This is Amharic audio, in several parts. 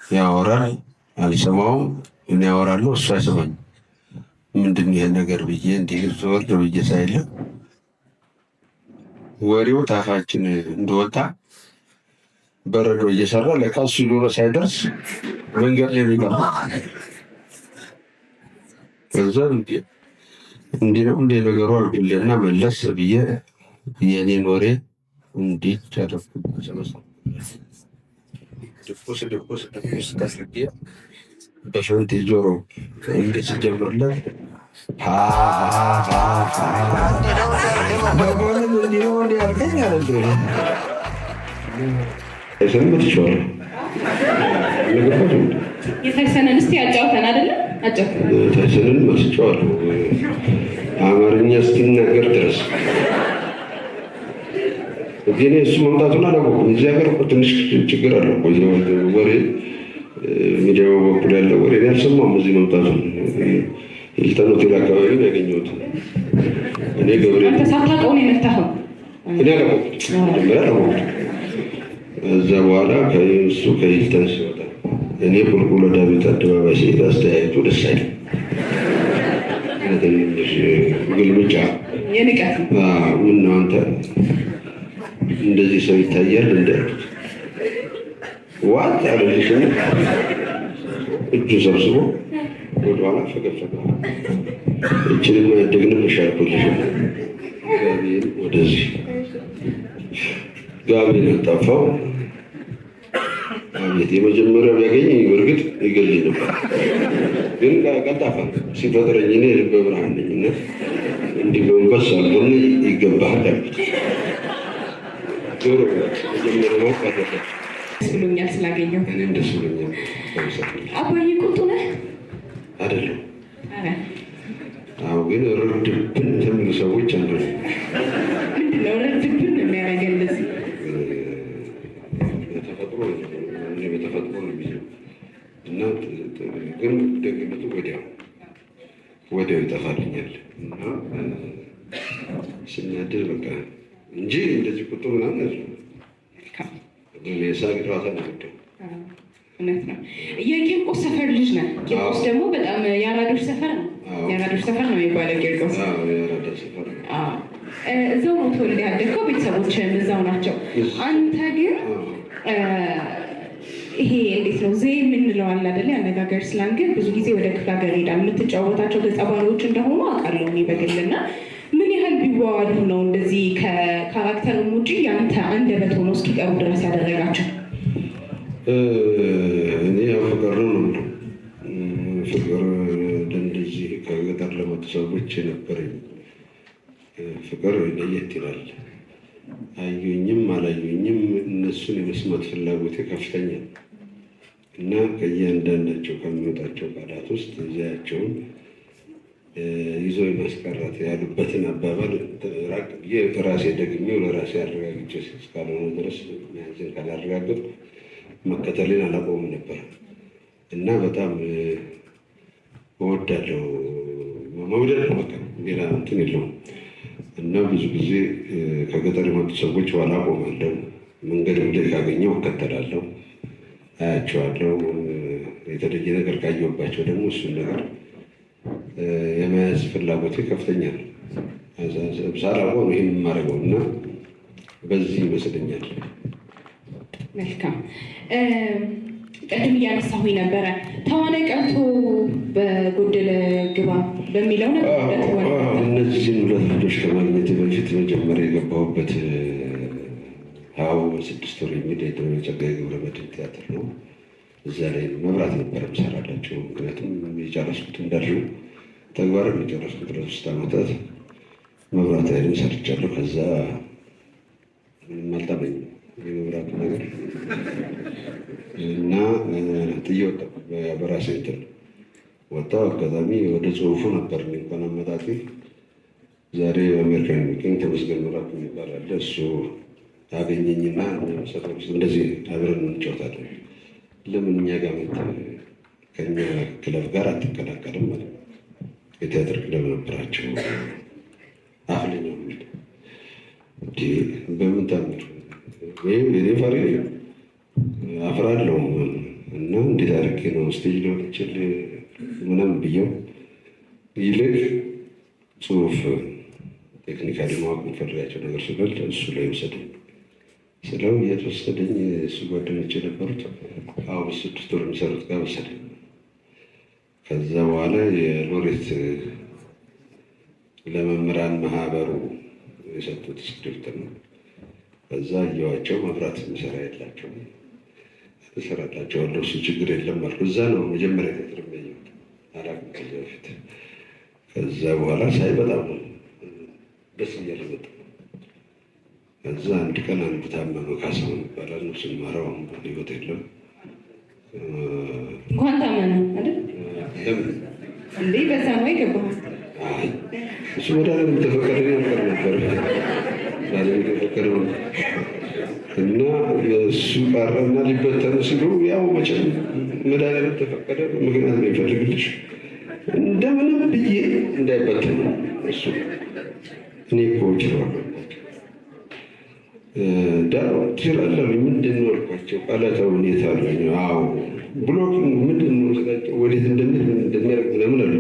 ያወራል፣ አልሰማውም። እኔ ያወራለሁ፣ እሱ አይሰማኝም። ምንድን ይሄ ነገር ብዬ እንዲህ ዞር ብዬ ሳይለ ወሬው ታፋችን እንደወጣ በረዶ እየሰራ ለካ እሱ ዶሮ ሳይደርስ መንገድ ላይ ሊቀር ከዛ እንዲህ ነው እንደ ነገሩ አልኩልና መለስ ብዬ የኔን ወሬ እንዲህ ጨረስኩ። ድቁስ ታስርጌ በሽንት ጆሮ እንዴት ሲጀምርለት በጎንም እንዲሆን ያልከኝ አለ ሰምት ይችላል የታይሰንን እስቲ አጫውተን አይደለም ታይሰንን መስጫዋለሁ አማርኛ እስኪናገር ድረስ ግን እሱ መምጣቱን አላወኩም። እዚህ ሀገር ትንሽ ችግር አለው። ወሬ ሚዲያው በኩል ያለ ወሬ ያልሰማም እዚህ መምጣቱን ሂልተን ሆቴል አካባቢ ነው ያገኘሁት። እኔ ገብሬ ሳታውቀው ነው የመጣኸው? እኔ አላወኩም። እዛ በኋላ ከእሱ ከሂልተን ሲወጣ እኔ ቁልቁል ወደ ዳዊት አደባባይ ሲሄድ አስተያየቱ ደስ አይልም። ትንሽ ግልምጫ የንቀት ምነው አንተ እንደዚህ ሰው ይታያል እንዳሉት ዋጥ አለልሽ እጁ ሰብስቦ ወደኋላ ፈገፈገ። እችንም ደግንም ሻልኩልሽ ጋቢን ወደዚህ ጋቢን ጠፋው። አቤት የመጀመሪያው ቢያገኝ በእርግጥ ይገልኝ ነበር፣ ግን ቀልጣፋ ሲፈጥረኝ እኔ ልበ ብርሃን ነኝና እንዲህ በንበስ አልሆን ይገባሃል ያልኩት ጆሮ መጀመሪያ ነው ቀረፈ። ብሎኛል ስላገኘው። እኔም ደስ ብሎኛል። አባዬ ቁጡ ነህ አይደለም? አዎ፣ ግን ርድብን የሚሉ ሰዎች አሉ። ምንድን ነው ርድብን የሚያደርገን? እንደዚህ በተፈጥሮ ነው የሚለው እና ግን ደግነቱ ወዲያው ይጠፋልኛል እና ስናድር በቃ እንጂ እንደዚህ ቁጡ ምናምን የሳቅ ጨዋታ ነው። እውነት ነው። የቂርቆስ ሰፈር ልጅ ነህ። ቂርቆስ ደግሞ በጣም የአራዶች ሰፈር ነው። የአራዶች ሰፈር ነው የሚባለው ቂርቆስ። እዛው ነው ተወልደህ ያደግከው፣ ቤተሰቦችህም እዛው ናቸው። አንተ ግን ይሄ እንዴት ነው ዘይ የምንለው አለ አይደለ? አነጋገር ስላንግን ብዙ ጊዜ ወደ ክፍለ ሀገር ሄዳል። የምትጫወታቸው ገጸ ባህሪዎች እንደሆኑ አውቃለሁ እኔ በግልና ምን ያህል ቢዋዋሉ ነው እንደዚህ ከካራክተርም ውጭ ያንተ አንደበት ሆኖ እስኪቀሩ ድረስ ያደረጋቸው? እኔ ያው ፍቅር ነው የምለው። ፍቅር እንደዚህ ከገጠር ለመጡ ሰዎች የነበረኝ ፍቅር ለየት ይላል። አዩኝም አላዩኝም እነሱን የመስማት ፍላጎቴ ከፍተኛ እና ከእያንዳንዳቸው ከሚወጣቸው ቃላት ውስጥ እዚያቸውን ይዞ የማስቀረት ያሉበትን አባባል ራቅ ብዬ ራሴ ደግሜው ለራሴ አረጋግጬ እስካልሆነ ድረስ መያዝን ካላረጋገጥ መከተሌን አላቆም ነበር እና በጣም እወዳለሁ። መውደድ ነው በቃ ሌላ እንትን የለውም። እና ብዙ ጊዜ ከገጠር የመጡ ሰዎች ኋላ ቆማለሁ። መንገድ ላይ ካገኘው እከተላለሁ፣ አያቸዋለሁ። የተለየ ነገር ካየሁባቸው ደግሞ እሱን ነገር የመያዝ ፍላጎቴ ከፍተኛ ነው። ሳላውቀው ነው ይህን የማደርገው እና በዚህ ይመስለኛል። መልካም። ቅድም እያነሳሁ ነበረ ተዋናይ ቀርቶ በጎደለ ግባ በሚለው ነበር። እነዚህን ሁለት ልጆች ከማግኘት በፊት መጀመሪያ የገባሁበት ሀው 6 ወር የሚል የጸጋዬ ገብረመድኅን ቲያትር ነው። እዛ ላይ መብራት ነበረ ምሰራላቸው። ምክንያቱም የጨረስኩት እንዳለው ተግባርን የጨረስኩት ለ3 ዓመታት መብራት ኃይልን ሰርቻለሁ። ከዛ ምንም አልጠመኝም የመብራቱ ነገር እና ጥዬ ወጣሁ። በራሴ እንትን ወጣሁ። አጋጣሚ ወደ ጽሁፉ ነበር እንኳን አመጣጤ። ዛሬ በአሜሪካ የሚገኝ ተመስገን ምዕራፍ የሚባል አለ። እሱ አገኘኝና እንደዚህ አብረን እንጫወታለን፣ ለምን እኛ ጋር ከኛ ክለብ ጋር አትቀላቀልም ማለት ነው። የቲያትር ክለብ ነበራቸው። አፍለኛው ሚል በምን ታምር ወይም የኔ ፈሪ አፍራለሁ እና እንዴት አድርጌ ነው ስቴጅ ሊወጥችል ምናምን ብየው ይልቅ ጽሁፍ ቴክኒካሊ ማወቅ የምፈልጋቸው ነገር ስላለ እሱ ላይ ወሰደኝ ስለው እየተወሰደኝ እሱ ጓደኞች የነበሩት አሁን 6 ወር የሚሰሩት ጋር ወሰደኝ። ከዛ በኋላ የሎሬት ለመምህራን ማህበሩ የሰጡት ስክሪፕት ነው። ከዛ እየዋቸው መብራት የሚሰራ የላቸው እሰራላቸዋለሁ፣ እሱ ችግር የለም አልኩ። እዛ ነው መጀመሪያ ቴትር ያየሁት አላውቅም ከዚያ በፊት። ከዛ በኋላ ሳይ በጣም ደስ እያለ መጣ። ከዛ አንድ ቀን አንድ ታመመ ካሳሁን ይባላል፣ ነፍሱን ይማረው፣ አሁን በሕይወት የለም። እንኳን ታመመ አይደል? ለምን እንዴ በዛ ነው የገባው? እሱ መድኃኒዓለም ተፈቀደ ያልቀር ነበር ተፈቀደ እና እሱ ቀረና ሊበተን ሲሉ ያው መቼም መድኃኒዓለም ተፈቀደ ምክንያት ነው ይፈልግልሽ እንደምንም ብዬ እንዳይበተን እሱ እኔ እኮ ችለዋለሁ ዳሮ ትችላለህ ምንድን ነው አልኳቸው። ቃላታ ሁኔታ አለኝ። አዎ ብሎክ ምንድን ነው ስላቸው ወዴት እንደሚያደርግ ለምን አሉ።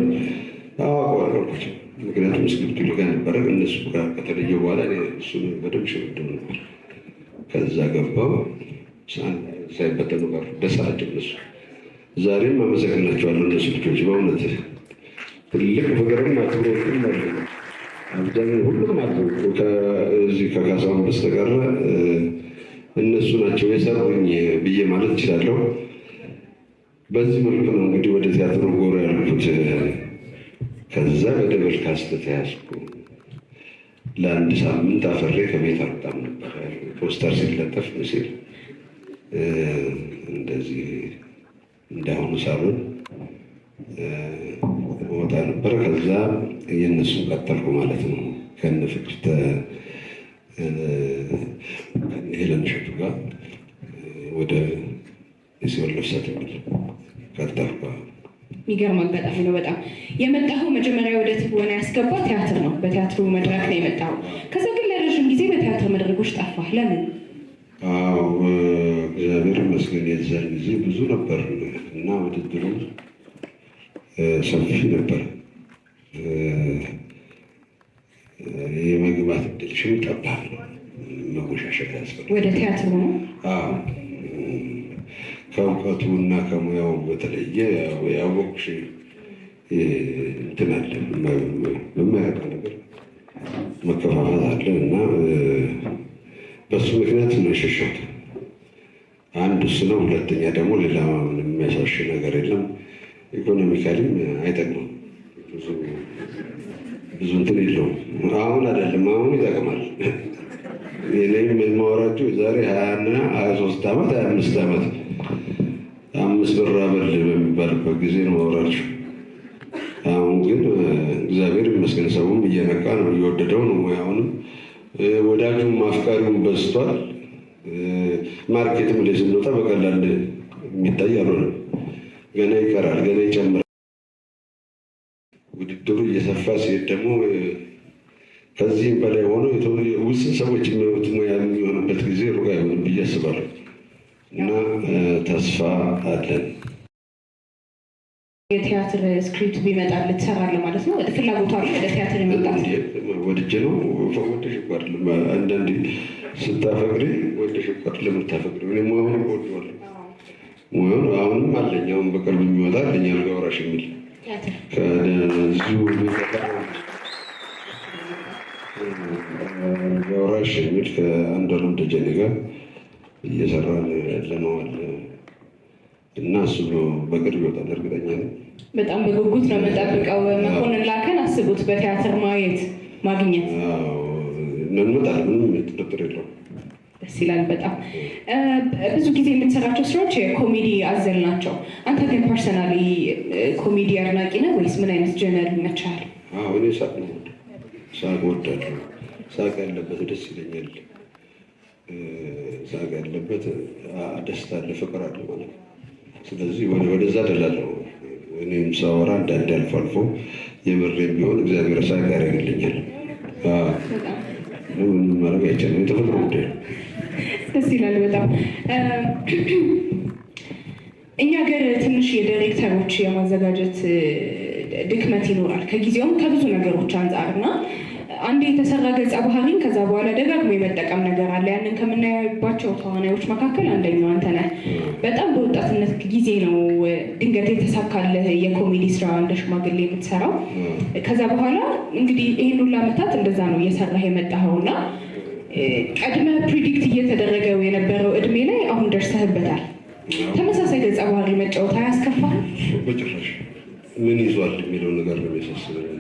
አዎ አውቀዋለሁ አልኳቸው። ምክንያቱም ስክሪፕቱ ልጋ ነበረ እነሱ ጋር ከተለየ በኋላ እሱን በደንብ ሸወደው ነበር። ከዛ ገባው ሳይበተኑ ጋር ደስ አላቸው እነሱ። ዛሬም አመሰግናቸዋለሁ እነሱ ልጆች በእውነት ትልቅ ፍቅርም አክብሮትም አለ። አብዛኛው ሁሉም አሉ ከዚህ ከካሳሁን በስተቀር እነሱ ናቸው የሰሩኝ ብዬ ማለት እችላለሁ። በዚህ መልኩ ነው እንግዲህ ወደ ቲያትሩ ጎራ ያልኩት። ከዛ በደብል ካስት ተያዝኩ። ለአንድ ሳምንት አፈሬ ከቤት አልወጣም ነበር። ፖስተር ሲለጠፍ ምስል እንደዚህ እንዳሁኑ ሳሎን ወጣ ነበር። ከዛ የእነሱን ቀጠልኩ ማለት ነው። ከነ ፍቅርተ ሄለን እሸቱ ጋር ወደ የሲኦል ነፍሳት የሚል ቀጠልኩ። የሚገርም አጋጣሚ ነው በጣም። የመጣኸው መጀመሪያ ወደ ትወና ያስገባ ቲያትር ነው። በቲያትሩ መድረክ ነው የመጣኸው። ከዛ ግን ለረዥም ጊዜ በቲያትር መድረኮች ጠፋህ። ለምን? አዎ እግዚአብሔር ይመስገን የዛን ጊዜ ብዙ ነበር እና ውድድሩ ሰፊ ነበር። የመግባት እድልሽም ጠባብ ነው። መጎሻሸት ያስፈልጋል ወደ ቲያትሩ ነው። ከእውቀቱ እና ከሙያው በተለየ ያወቅሽ እንትን አለ፣ በማያውቅ ነገር መከፋፈል አለ እና በሱ ምክንያት ነው የሸሸሁት። አንድ እሱ ነው። ሁለተኛ ደግሞ ሌላ የሚያሳሽ ነገር የለም። ኢኮኖሚካሊም አይጠቅምም። ብዙ እንትን የለውም። አሁን አይደለም አሁን ይጠቅማል። እኔም የማወራችሁ የዛሬ 20 እና 23 ዓመት 25 ዓመት 5 ብር አበል በሚባልበት ጊዜ ነው ማወራችሁ። አሁን ግን እግዚአብሔር ይመስገን ሰውም እየነቃ ነው፣ እየወደደው ነው። ሙያውንም ወዳጁም አፍቃሪውም በዝቷል። ማርኬትም ላይ ስንወጣ በቀላል የሚታይ አልሆነም። ገና ይቀራል፣ ገና ይጨምራል። ውድድሩ እየሰፋ ሲሄድ ደግሞ ከዚህም በላይ ሆኖ ውስን ሰዎች የሚያዩት ሙያ የሚሆንበት ጊዜ ሩቅ አይሆንም ብዬ አስባለሁ እና ተስፋ አለን። የቲያትር ስክሪፕት ቢመጣ ልትሰራለህ ማለት ነው? ፍላጎቱ አለ ወደ ቲያትር የመጣት? ወድጄ ነው። ወደሽ እኮ አይደለም አንዳንዴ ስታፈቅሪ ወደሽ እኮ አይደለም የምታፈቅሪ። እኔ ሙያውን እወደዋለሁ። ሙያውን አሁንም አለኝ። አሁን በቅርብ የሚወጣ አለኝ አልጋ ወራሽ የሚል ከዚሁ አልጋ ወራሽ የሚል ከአንዷለም ደጀኔ ጋር እየሰራን ያለነው አለ እና እሱ በቅርብ ይወጣል እርግጠኛ ነኝ። በጣም በጉጉት ነው የምንጠብቀው። መኮንን ላከን አስቡት፣ በቲያትር ማግኘት እንመጣለን። ምንም ጥርጥር የለውም። ደስ ይላል በጣም። ብዙ ጊዜ የምትሰራቸው ስራዎች የኮሜዲ አዘል ናቸው። አንተ ግን ፐርሰናሊ ኮሜዲ አድናቂ ነህ ወይስ ምን አይነት ጀነር ይመችሃል? እኔ ሳቅ ነው ሳቅ እወዳለሁ። ሳቅ ያለበት ደስ ይለኛል። ሳቅ ያለበት ደስታ አለ፣ ፍቅር አለ ማለት ነው። ስለዚህ ወደዛ ደላለሁ። እኔም ሳወራ አንዳንዴ አልፎ አልፎ የምሬም ቢሆን እግዚአብሔር ሳቅ ያደርግልኛል። ምንም ማድረግ አይቻልም። የተፈጥሮ ጉዳይ ነው። ደስ ይላል በጣም። እኛ ሀገር ትንሽ የዳይሬክተሮች የማዘጋጀት ድክመት ይኖራል ከጊዜውም ከብዙ ነገሮች አንጻር እና አንድ የተሰራ ገጸ ባህሪን ከዛ በኋላ ደጋግሞ የመጠቀም ነገር አለ። ያንን ከምናያባቸው ተዋናዮች መካከል አንደኛው አንተ ነህ። በጣም በወጣትነት ጊዜ ነው ድንገት የተሳካልህ የኮሜዲ ስራ እንደ ሽማግሌ የምትሰራው። ከዛ በኋላ እንግዲህ ይህን ሁሉ ዓመታት እንደዛ ነው እየሰራህ የመጣኸው እና ቀድመ ፕሪዲክት እየተደረገው የነበረው እድሜ ላይ አሁን ደርሰህበታል። ተመሳሳይ ገጸ ባህሪ መጫወት አያስከፋም? በጭራሽ። ምን ይዟል የሚለው ነገር ነው የሚያሳስበኝ።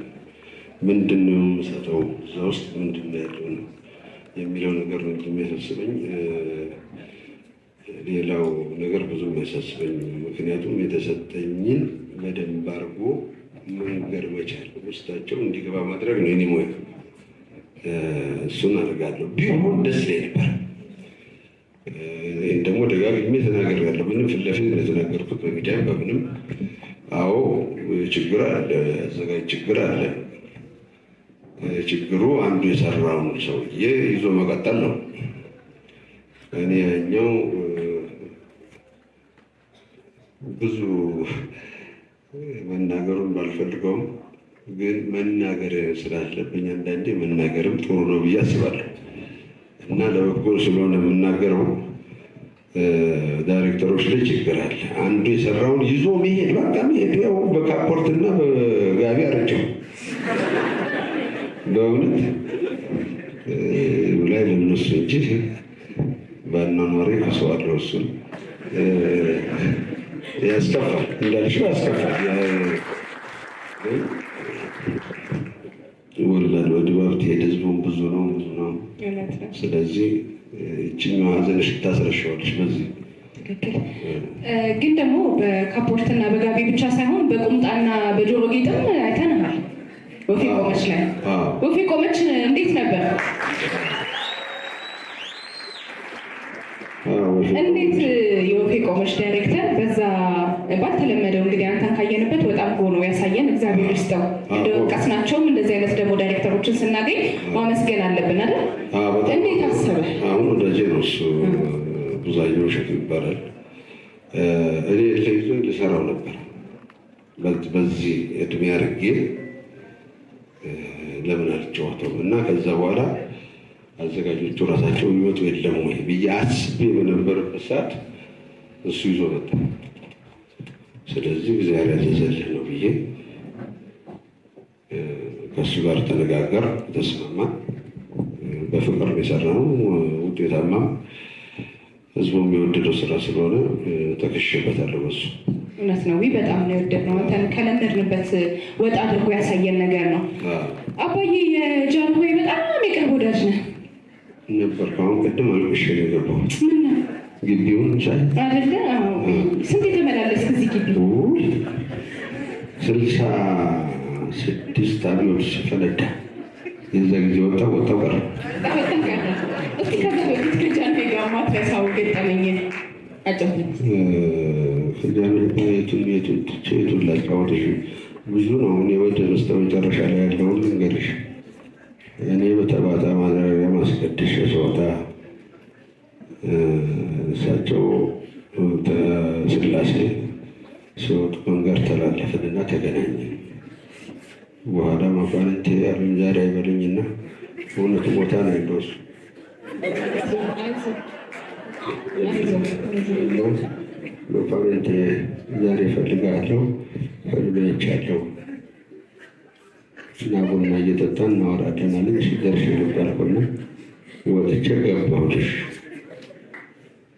ምንድን ነው የምሰጠው እዛ ውስጥ ምንድን ነው ያለው የሚለው ነገር ነው የሚያሳስበኝ። ሌላው ነገር ብዙ የሚያሳስበኝ፣ ምክንያቱም የተሰጠኝን በደንብ አድርጎ መንገር መቻል ውስጣቸው እንዲገባ ማድረግ ነው የኔ ሙያ። እሱን አደርጋለሁ። ቢሆን ደስ ይለኝ ነበር። ይህን ደግሞ ደጋግሜ ተናግሬያለሁ። ምንም ፊት ለፊት የተናገርኩት በሚዲያም በምንም። አዎ ችግር አለ፣ አዘጋጅ ችግር አለ። ችግሩ አንዱ የሰራውን ሰውዬ ይዞ መቀጠል ነው። እኔ ያኛው ብዙ መናገሩን ባልፈልገውም ግን መናገር ስላለብኝ አንዳንዴ መናገርም ጥሩ ነው ብዬ አስባለሁ እና ለበጎ ስለሆነ የምናገረው ዳይሬክተሮች ላይ ችግር አለ። አንዱ የሰራውን ይዞ መሄድ በቃ መሄድ ያው በካፖርትና በጋቢ አረጀው በእውነት ላይ ለነሱ እንጂ ባናኗሪ ከሰዋለሁ። እሱን ያስከፋል፣ እንዳልሽው ያስከፋል። ወላድ ወድባብ ትሄድ ህዝቡን ብዙ ነው። ስለዚህ እችኛዋ ሀዘንሽ ታስረሻዋለች በዚህ ትክክል። ግን ደግሞ በካፖርትና በጋቢ ብቻ ሳይሆን በቁምጣና በጆሮ ጌጥም አይተንሃል። ወፌ ቆመች ላይ ወፌ ቆመች እንዴት ነበር? እንዴት የወፌ ቆመች ዳይሬክተር በዛ ባልተለመደው እንግዲህ አንተን ካየንበት በጣም ጎኖ ያሳየን እግዚአብሔር ይስጠው። እንደወቀስናቸውም እንደዚህ አይነት ደግሞ ዳይሬክተሮችን ስናገኝ ማመስገን አለብን አይደል? እንዴት አሰበህ? አሁን ወዳጄ ነው እሱ፣ ብዙአየሁ እሸቱ ይባላል። እኔ ለይዞ ልሰራው ነበር በዚህ እድሜ አድርጌ ለምን አልጫወተውም እና ከዛ በኋላ አዘጋጆቹ ራሳቸው ይመጡ የለም ወይ ብዬ አስቤ በነበረበት ሰዓት እሱ ይዞ መጣ። ስለዚህ እግዚአብሔር ያዘዘልህ ነው ብዬ ከእሱ ጋር ተነጋገር፣ ተስማማ። በፍቅር የሰራነው ውጤታማ ህዝቡ የሚወደደው ስራ ስለሆነ ተከሽበታለሁ በሱ። እውነት ነው፣ በጣም ነው የወደድነው። አንተን ከለመድንበት ወጣ አድርጎ ያሳየን ነገር ነው። አባዬ የጃንሆይ በጣም የቅርብ ወዳጅ ነህ ነበር። አሁን ቅድም አልቅሼ ነው የገባሁት ግቢውን ሳይ አይደለ? ስንት የተመላለስክ እዚህ ግቢ? 66 አብዮት ሲፈነዳ የዛ ጊዜ ወጣው ቀረ። እስኪ ከዛ በፊት ከጃንሆይ ጋር ማትረሳው ገጠመኝ አጫውተኝ። ከጃንሆይ ጋር የቱን ላጫወትሽ? ብዙ ነው። እኔ ወደ በስተመጨረሻ ላይ ያለውን ልንገርሽ። እኔ በተባታ ማድረሪያ ማስቀደሻ ስወጣ እሳቸው ስላሴ ሲወጡ መንገድ ተላለፍንና ተገናኘን። በኋላ መኳንንቴ ያሉኝ ዛሬ አይበሉኝና እውነቱ ቦታ ነው እንደሱ መኳንንቴ ዛሬ እፈልጋለሁ ፈልጌያለሁ እና ቡና እየጠጣን እናወራለን አለኝ። ሲደርሽ ልባልኩና ወጥቼ ገባሁልሽ።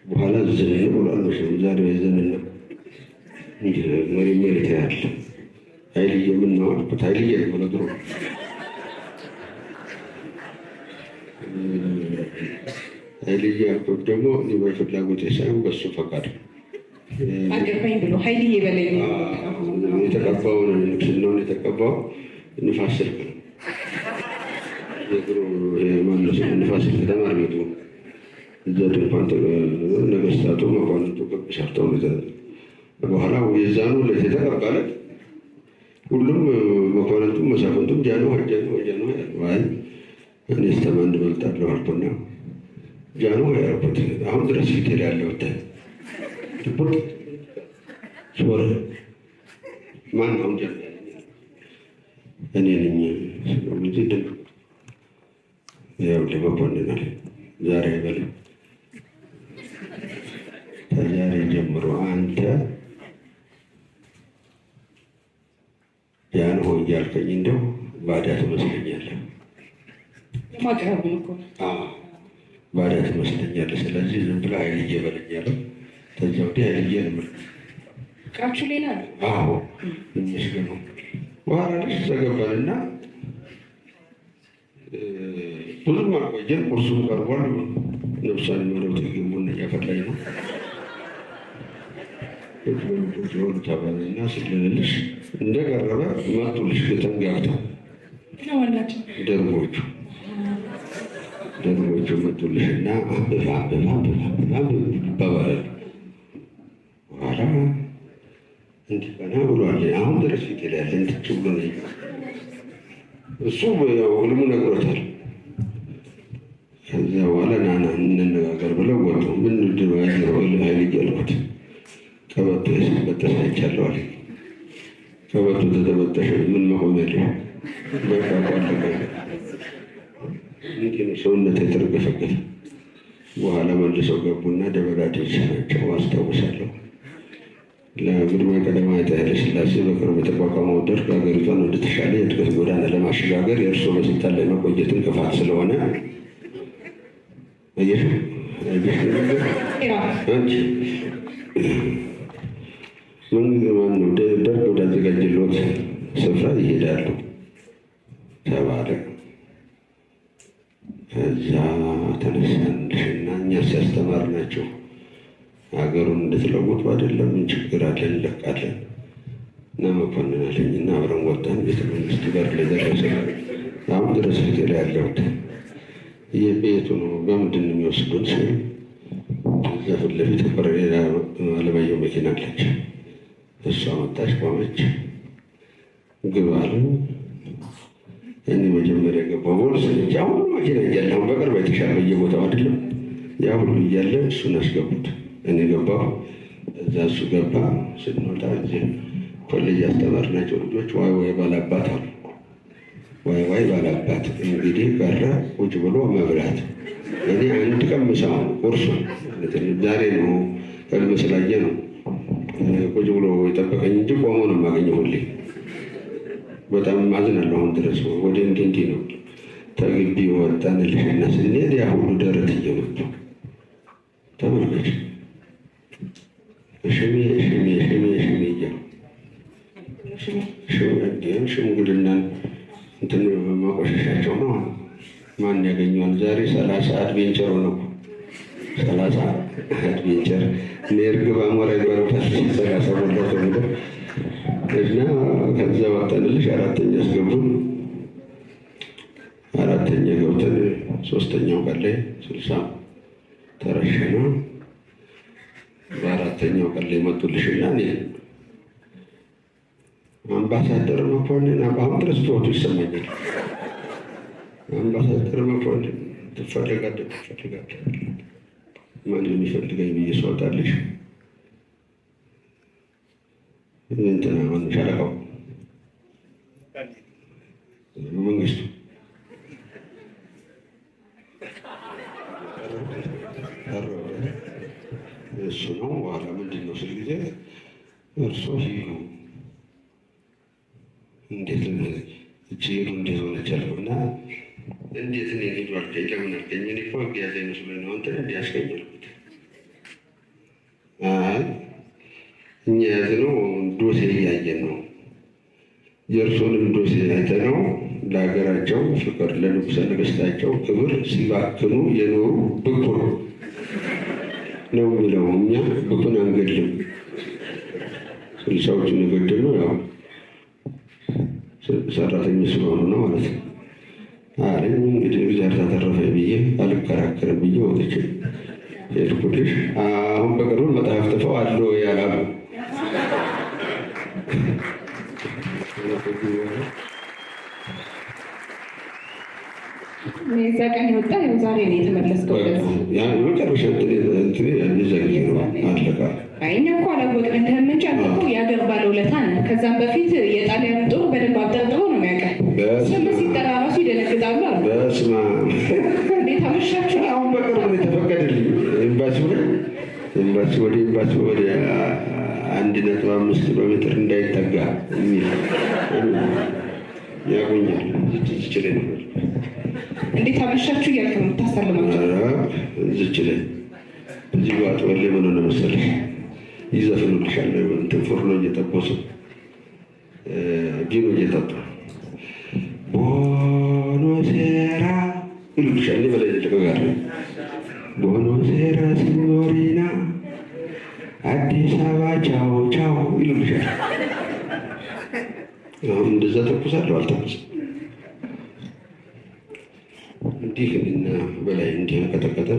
በኋላ ዝን ብሏል። ዛሬ ይዘንና መሪ ሜሪት ያለ ኃይልዬ የምናው አልኩት። ኃይልዬ ብሎ ድሮ ኃይልዬ አልኩት። ደግሞ እኔ በፍላጎቴ ሳይሆን በሱ ፈቃድ አገባኝ ብሎ ኃይልዬ በለኝ። የተቀባውን ንግስናውን የተቀባው ንፋስ ስልክ ነው። የድሮ ማነሱ ንፋስ ስልክ ተማሪ ቤቱ እዛ ድንኳን ነገስታቱ መኳንንቱ ቅብ ሰርተው በኋላ የዛኑ ዕለት የተቀባለት ሁሉም መኳንንቱም መሳፍንቱም ጃንሆይ ያሉ እኔ ስተማን እበልጣለሁ አልኩና ጃንሆይ ያልኩት አሁን ድረስ ፊት ያለው ሶሪ ማን ነው እንጂ እኔ ነኝ እንጂ ድን ያው ለመኮንናል ዛሬ በል ከዛሬ ጀምሮ አንተ ያን ሆይ እያልከኝ እንደው ባዳ ትመስለኛለህ። ማቅረብ እኮ ባዳ ትመስለኛለህ። ስለዚህ ዝም ብለህ ኃይልዬ በለኝ አለው። ከዚያ ወዲህ ኃይልዬ ነው የምልህ። ቃችሁ ሌላ ነው። አዎ ይመስገን ነው። በኋላ ልጅ ተገባንና ብዙም አልቆየን። ቁርሱም ቀርቧል። ነብሷን የሚወደው ትግቡን እያፈላኝ ነው ሆኑ ተባልና ስልልልሽ እንደቀረበ መጡልሽ ተንጋግተው ደርቦቹ መጡልሽ እና አንብባ ይባባላሉ። በኋላ እንዲህ ቀና ብሏል። አሁን ድረስ ፊት ያለ እንትች ብሎ ነው እሱ ህልሙ ነግሮታል። ከዚያ በኋላ ናና እንነጋገር ብለው ወጡ። ምን ድባየው ኃይል እያልኩት ቀበቶ ሲበጠስ አይቻለሁ አለ። ቀበቶ ተተበጠሸ ምን መቆም ያለ በቃ ቋለቀ። እንዲህ ነው ሰውነት የተረገፈገፈ። በኋላ መልሰው ገቡና ደበዳዴች ናቸው አስታውሳለሁ። ለግርማዊ ቀዳማዊ ኃይለ ሥላሴ በቅርቡ የተቋቋመው ደርግ ሀገሪቷን ወደ ተሻለ የእድገት ጎዳና ለማሸጋገር የእርስዎ በስልጣን ላይ መቆየትን ክፋት ስለሆነ ደርግ ወዳዘጋጀልዎት ስፍራ ይሄዳሉ ተባለ። ከዛ ተነሳንልሽና እኛ ሲያስተማርናቸው ሀገሩን እንድትለውጡ አይደለም ምን ችግር አለን እንለቃለን እና መኮንን አለኝና አብረን ወጣን። ቤተ መንግስት ጋር ላይ ደረሰ። አሁን ድረስ ፊቴ ላይ ያለሁት የቤቱ ነው። በምንድን ነው የሚወስዱን ሲሉ እዛ ፊት ለፊት ኮረኔል አለማየሁ መኪና አለች። እሷ መጣች፣ ቆመች። ግባ አሉ። እኔ መጀመሪያ ገባሁ። ቦልስ ልጅ አሁን መኪና እያለ አሁን በቅርብ የተሻለ በየቦታው አይደለም ያ ሁሉ እያለ እሱን አስገቡት። እኔ ገባሁ። እዛ እሱ ገባ። ስንወጣ እዚህ ኮሌጅ ያስተማርናቸው ልጆች ዋይ ዋይ ባላባት አሉ። ዋይ ዋይ ባላባት እንግዲህ ቀረ ቁጭ ብሎ መብላት። እኔ አንድ ቀን ምሳው ቁርሱን ዛሬ ነው ህልም ስላየ ነው ቁጭ ብሎ የጠበቀኝ እንጂ ቆሞ ነው የማገኘው ሁሌ። በጣም አዝናለሁ አሁን ድረስ። ወደ እንዲህ ነው ተግቢ ወጣን ልሽና ስንሄድ ያ ሁሉ ደረት እየመጡ ተመልከች ሽሜ እያሉ ሽምግልናን እንትን ማቆሸሻቸው ነው። ማን ያገኘዋል? ዛሬ 30 አድቬንቸር ነው 30 አድቬንቸር እርግብ አሞራ ይባረታል ሲሰራ ሰሞላ ተብሎ እና ከዛ ወጣንልሽ። አራተኛ አስገቡን። አራተኛ ገብተን ሶስተኛው ቀን ላይ 60 ተረሸና በአራተኛው ቀን ላይ መጡልሽና እኔ አምባሳደር መኮንን አሁን ድረስ ፎቶ ይሰማኛል። አምባሳደር መኮንን ትፈልጋለህ ማን የሚፈልገኝ ብዬ ስወጣልሽ እንትና ማን ሻለቃው መንግስቱ እሱ ነው። በኋላ ምንድን ነው ስል ጊዜ እርሶ ሂዱ እንዴት እጅ ሄዱ እንዴት ሆነች አልኩ እና እንዴት እኔ ሄዱ አልከኝ። ለምን አልከኝ? እኔ እኮ ያዘ ይመስሎኝ ነው አንተ እንዲህ ያስገኝ አልኩት። አይ እኛ ያዝነው ዶሴ እያየን ነው። የእርሶንም ዶሴ አይተነው ለሀገራቸው ፍቅር ለንጉሠ ነገሥታቸው ክብር ሲባክኑ የኖሩ ብኩር ነው የሚለው። እኛ ብኩን አንገድልም። ስልሳዎቹን የገደልነው ያው ሰራተኞች ስለሆኑ ነው ማለት ነው አለኝ። እንግዲህ እግዚአብሔር ታተረፈኝ ብዬ አልከራከርም ብዬ ወጥቼ ሄድኩልሽ። አሁን በቅርቡ መጽሐፍ ጽፈው አለ ያላሉ የዛ ቀን የወጣ ዛሬ ነው የተመለስከው። የመጨረሻ እንትን ዘግይ ነው አለቃ። እኛ እኮ አላወቅንህም እንጂ አንተ እኮ ከዛም በፊት የጣሊያን ጦር በደንብ አብጠርጥረው ነው የሚያውቀው። ስም ሲጠራ ራሱ ይደነግጣሉ። በስመ አብ እንዴት አመሻችሁ። አሁን በቅርብ ነው የተፈቀደልኝ ኤምባሲው ላይ ኤምባሲ ወደ 1.5 ኪሎ ሜትር እንዳይጠጋ የሚል ያጎኛል። ዝችለ ነበር እንዴት አመሻችሁ እያልክ ነው የምታሳልማቸው። ዝችለ እዚህ ዋጥ ወሌ ምን ሆነ መሰለሽ ይዘፍኑልሻል። እንትን ፎርኖ እየጠበሱ ቢሮ እየጠጡ ቦኖሴራ ይሉልሻል። በላይ ተቀጋር ቦኖሴራ ሲኖሪና አዲስ አበባ ቻው ቻው ይሉልሻል። አሁን እንደዛ ተኩሳለሁ አልተኩስም። እንዲህ እና በላይ እንዲህ ቀጠቀጠ።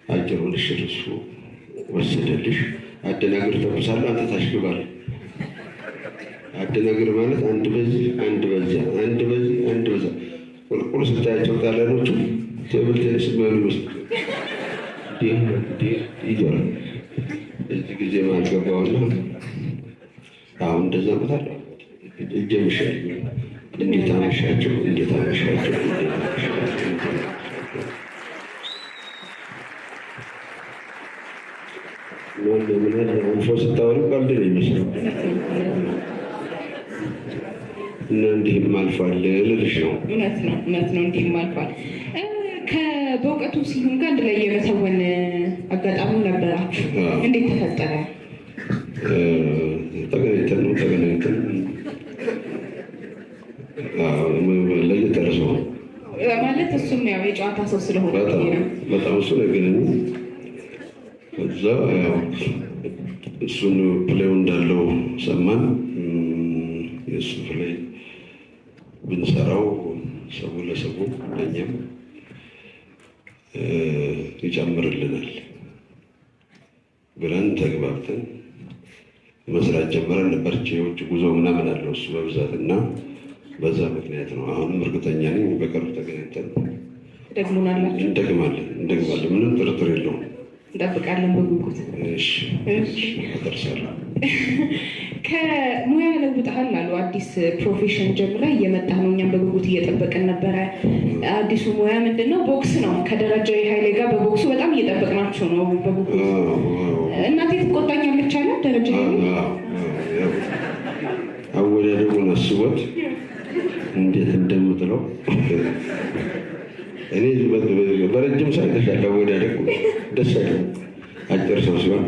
አጭሩን እሱ ወሰደልሽ። አደናግር ተኩሳለሁ፣ አንተ ታሽግባለህ። አደናግር ማለት አንድ በዚህ አንድ በዛ አንድ በዚህ አንድ በዛ ቁልቁል ስታያቸው ጣሊያኖቹ ቴብል ቴኒስ በሉ ይመስላል። ይዞር እዚህ ጊዜ ማልገባውና አሁን እንደዛ መታለ እጀምሻል። እንዴት አመሻቸው እንዴት አመሻቸው። ምን አንፎ ስታወሩ ቀልድ ነው የሚመስለው እና እንዲህም አልፏል ልልሽ ነው። እውነት ነው እንዲህም አልፏል። በእውቀቱ ሲሆን ጋር አንድ ላይ የመተወን አጋጣሚ ነበራችሁ። እንዴት ተፈጠረ? ተገናኝተን ለየት ያለ ሰው ማለት እሱም ያው የጨዋታ ሰው ስለሆነ በጣም እሱ ነገረኝ። ከዛ ያው እሱን ፕሌው እንዳለው ሰማን። የእሱ ፕሌይ ብንሰራው ሰው ለሰው ለእኛም ይጨምርልናል ብለን ተግባብተን መስራት ጀመረን። ነበር የውጭ ጉዞ ምናምን አለው እሱ በብዛት እና በዛ ምክንያት ነው። አሁንም እርግጠኛ ነኝ በቅርብ ተገናኝተን እንደግማለን። ምንም ጥርጥር የለውም። እንጠብቃለን በጉጉት። ደርሳለሁ። ከሙያ ለውጠሃል አሉ። አዲስ ፕሮፌሽን ጀምረ እየመጣህ ነው። እኛም በጉጉት እየጠበቅን ነበረ። አዲሱ ሙያ ምንድን ነው? ቦክስ ነው። ከደረጃ ኃይሌ ጋር በቦክሱ በጣም እየጠበቅናቸው ነው በጉጉት። እናቴ ትቆጣኛለች አለ ደረጃ አወዳደቁን አስቦት እንዴት እንደምጥለው እኔ በረጅም ሰዓት ተሻለ አወዳደቁ ደስ አይልም። አጭር ሰው ሲሆን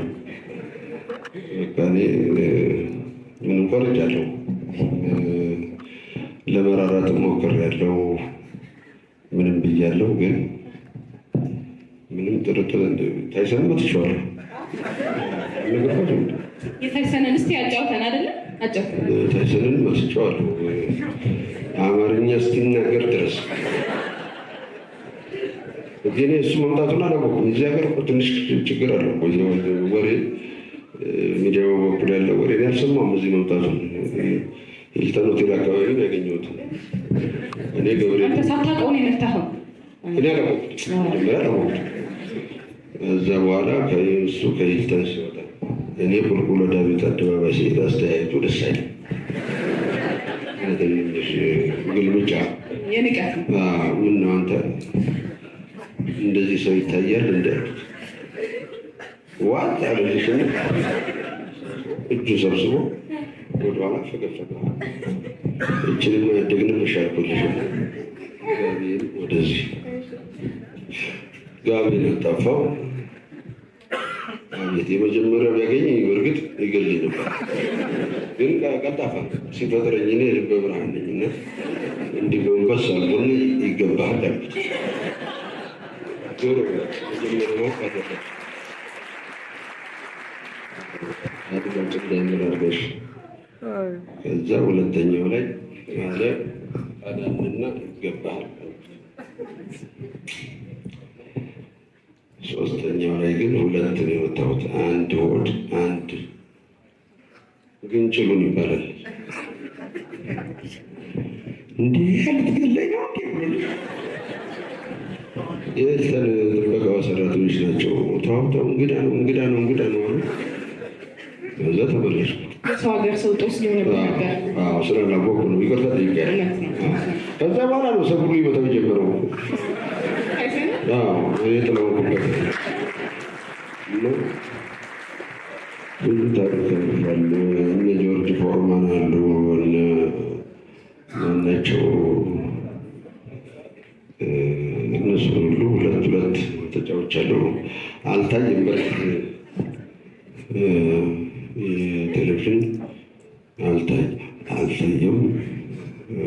በቃ እኔ ምንም ቆርጫለሁ። ለመራራት ሞክሬያለሁ። ምንም ብያለሁ። ግን ምንም ጥርጥር ታይሰን መጥቼዋለሁ። የታይሰንን እስቲ አጫውተን አይደለም ታይሰንን መስቼዋለሁ አማርኛ እስኪናገር ድረስ። ግን እሱ መምጣቱን አላወኩም። እዚህ ሀገር ትንሽ ችግር አለ። ወሬ ሚዲያው በኩል ያለ ወሬ ያልሰማም እዚህ መምጣቱን ሂልተን ሆቴል አካባቢ ነው ያገኘሁት። እኔ ገብሬ ሳታውቀው ነው የመጣኸው? እኔ አላወኩም። እዛ በኋላ ከእሱ ከሂልተን ሲወጣ እኔ ቁልቁል ወደ ዳዊት አደባባይ ሲሄድ አስተያየቱ ደስ አይልም። ትንሽ ግልምጫ የንቀት ምን ነው አንተ እንደዚህ ሰው ይታያል እንዳሉት ዋት አለልሽን እጁ ሰብስቦ ወደኋላ ፈገፈገ። እችንም ያደግንብሽ አልኩልሽን ጋቢን ወደዚህ ጋቢን ጠፋው። አቤት የመጀመሪያው ቢያገኝ በእርግጥ ይገልኝ ነበር። ግን ቀልጣፋ ሲፈጥረኝ እኔ ልበ ብርሃን ነኝ እና እንዲህ በንበስ አልጎን ይገባሃል አልኩት። ዞሮ መጀመሪያ ማወቅ አለበት አድማጭ እንዳይመራርገሽ። ከዛ ሁለተኛው ላይ አለ አዳምና ይገባሃል። ሶስተኛው ላይ ግን ሁለት ነው የወጣሁት። አንድ ሆድ አንድ ግንጭሉን ይባላል። እንዲህ ልትገለኝ ነው የሂልተን ጥበቃ ሰራተኞች ናቸው። ተዋውተው እንግዳ ነው አሉ። ከዛ ተመለስኩ። ሰው ሀገር ሰው ጦስ ሊሆን ነበር። ስላላወቅሁ ነው። ይቅርታ ጠይቄያለሁ። ከዛ በኋላ ነው ሰው ሁሉ ይመጣው የጀመረው። እኔ ጥለውኩበት ብዙ ታሪክ ተምሬያለሁ። እነ ጆርጅ ፎርማን አሉ፣ እነ ማናቸው እነሱ ሁሉ ሁለት ተጫውቻለሁ። አልታየም በፊት ቴሌቪዥን አልታየም።